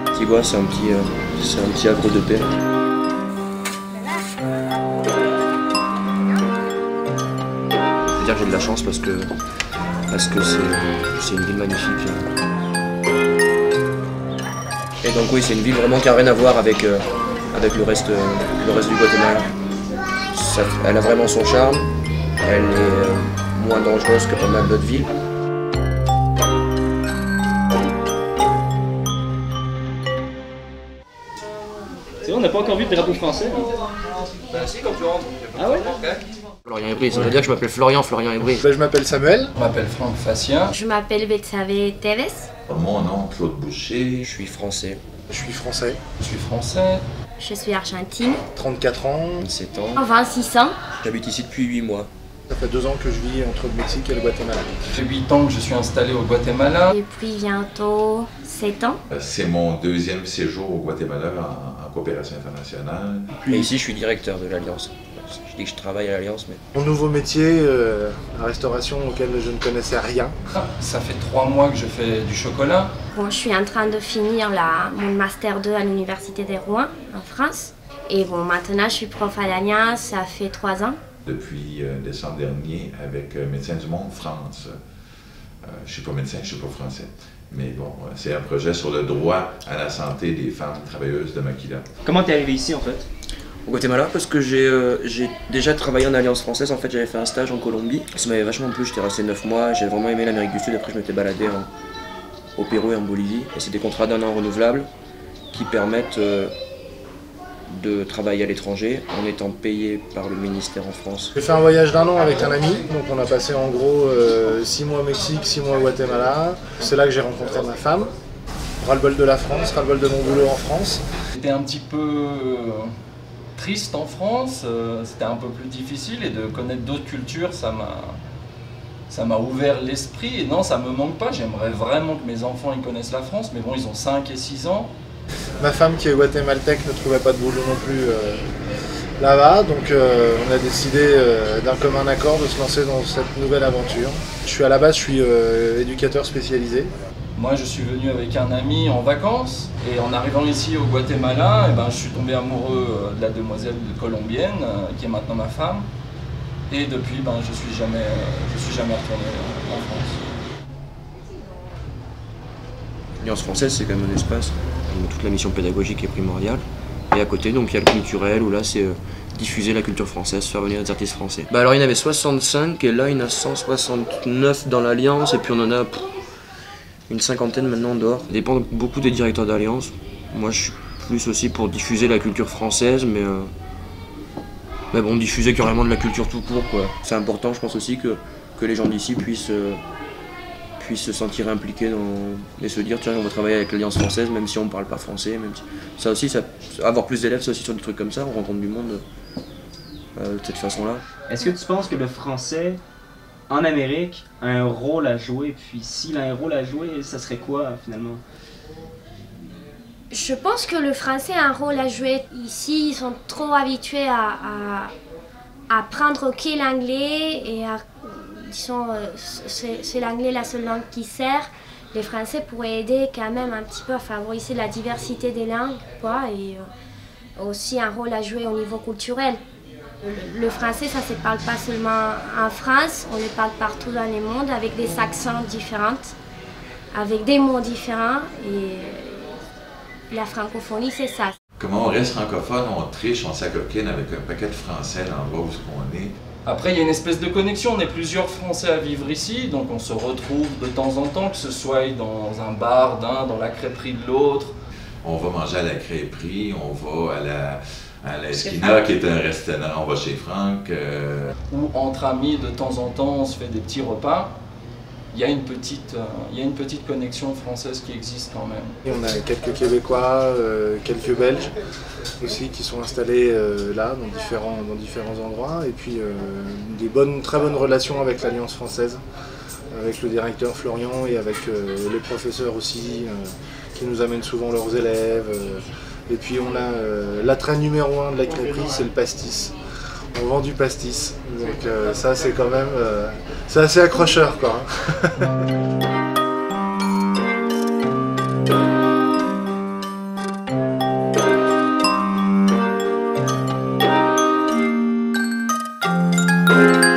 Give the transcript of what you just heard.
Antigua, c'est un petit havre de paix. Je veux dire que j'ai de la chance parce que c'est une ville magnifique. Et donc oui, c'est une ville vraiment qui n'a rien à voir avec le reste du Guatemala. Elle a vraiment son charme, elle est moins dangereuse que pas mal d'autres villes. C'est vrai, on n'a pas encore vu de drapeau français. Ben si, quand tu rentres. Ah ouais? Florian Aybry, ça veut dire que je m'appelle Florian Aybry. Ben, je m'appelle Samuel. Je m'appelle Franck Facien. Je m'appelle Betsabe Teves. Mon nom, Claude Boucher. Je suis français. Je suis français. Je suis français. Je suis argentine. 34 ans. 27 ans. 26 ans. J'habite ici depuis 8 mois. Ça fait 2 ans que je vis entre le Mexique et le Guatemala. J'ai 8 ans que je suis installé au Guatemala. Depuis bientôt 7 ans. C'est mon 2e séjour au Guatemala en coopération internationale. Et ici, je suis directeur de l'Alliance. Je dis que je travaille à l'Alliance, mais... Mon nouveau métier, la restauration auquel je ne connaissais rien. Ça fait 3 mois que je fais du chocolat. Bon, je suis en train de finir mon Master 2 à l'Université de Rouen, en France. Et bon, maintenant, je suis prof à l'Alliance, ça fait 3 ans. Depuis décembre dernier, avec Médecins du Monde France. Je ne suis pas médecin, je ne suis pas français. Mais bon, c'est un projet sur le droit à la santé des femmes travailleuses de maquila. Comment t'es arrivé ici en fait? Au Guatemala, parce que j'ai déjà travaillé en Alliance française. En fait, j'avais fait un stage en Colombie. Ça m'avait vachement plu, j'étais resté 9 mois. J'ai vraiment aimé l'Amérique du Sud. Après, je m'étais baladé au Pérou et en Bolivie. Et c'est des contrats d'1 an renouvelables qui permettent de travailler à l'étranger en étant payé par le ministère en France. J'ai fait un voyage d'1 an avec un ami, donc on a passé en gros 6 mois au Mexique, 6 mois au Guatemala. C'est là que j'ai rencontré ma femme. Ras-le-bol de la France, ras-le-bol de mon boulot en France. J'étais un petit peu triste en France, c'était un peu plus difficile et de connaître d'autres cultures, ça m'a ouvert l'esprit. Et non, ça me manque pas, j'aimerais vraiment que mes enfants ils connaissent la France, mais bon, ils ont 5 et 6 ans. Ma femme qui est guatémaltèque ne trouvait pas de boulot non plus là-bas, donc on a décidé d'un commun accord de se lancer dans cette nouvelle aventure. À la base, je suis éducateur spécialisé. Moi, je suis venu avec un ami en vacances et en arrivant ici au Guatemala, eh ben, je suis tombé amoureux de la demoiselle colombienne qui est maintenant ma femme. Et depuis, ben, je suis jamais retourné en France. L'Alliance française, c'est quand même un espace où toute la mission pédagogique est primordiale. Et à côté, donc, il y a le culturel où là, c'est diffuser la culture française, faire venir des artistes français. Bah alors, il y en avait 65 et là, il y en a 169 dans l'Alliance et puis on en a une cinquantaine maintenant dehors. Ça dépend beaucoup des directeurs d'Alliance. Moi, je suis plus aussi pour diffuser la culture française, mais bon, diffuser carrément de la culture tout court, quoi. C'est important, je pense aussi que les gens d'ici puissent se sentir impliqués et se dire tiens, on va travailler avec l'Alliance française même si on ne parle pas français. Même si... Ça aussi, avoir plus d'élèves, c'est aussi sur des trucs comme ça, on rencontre du monde de cette façon-là. Est-ce que tu penses que le français en Amérique a un rôle à jouer? Puis s'il a un rôle à jouer, ça serait quoi finalement? Je pense que le français a un rôle à jouer. Ici, ils sont trop habitués à apprendre l'anglais et disons, c'est l'anglais la seule langue qui sert. Les Français pourraient aider quand même un petit peu à favoriser la diversité des langues, quoi, et aussi un rôle à jouer au niveau culturel. Le français, ça ne se parle pas seulement en France, on le parle partout dans le monde avec des accents différents, avec des mots différents, et la francophonie, c'est ça. Comment on reste francophone, on triche, on s'acoquine avec un paquet de français à l'endroit où on est. Après, il y a une espèce de connexion, on est plusieurs Français à vivre ici, donc on se retrouve de temps en temps, que ce soit dans un bar d'un, dans la crêperie de l'autre. On va manger à la crêperie, on va à la Esquina, qui est un restaurant, on va chez Franck. Ou entre amis, de temps en temps, on se fait des petits repas. Il y a une petite connexion française qui existe quand même. Et on a quelques Québécois, quelques Belges aussi qui sont installés là, dans différents endroits. Et puis très bonnes relations avec l'Alliance française, avec le directeur Florian et avec les professeurs aussi, qui nous amènent souvent leurs élèves. Et puis on a l'attrait numéro 1 de la crêperie, c'est le pastis. On vend du pastis, donc ça c'est quand même, c'est assez accrocheur quoi. Merci.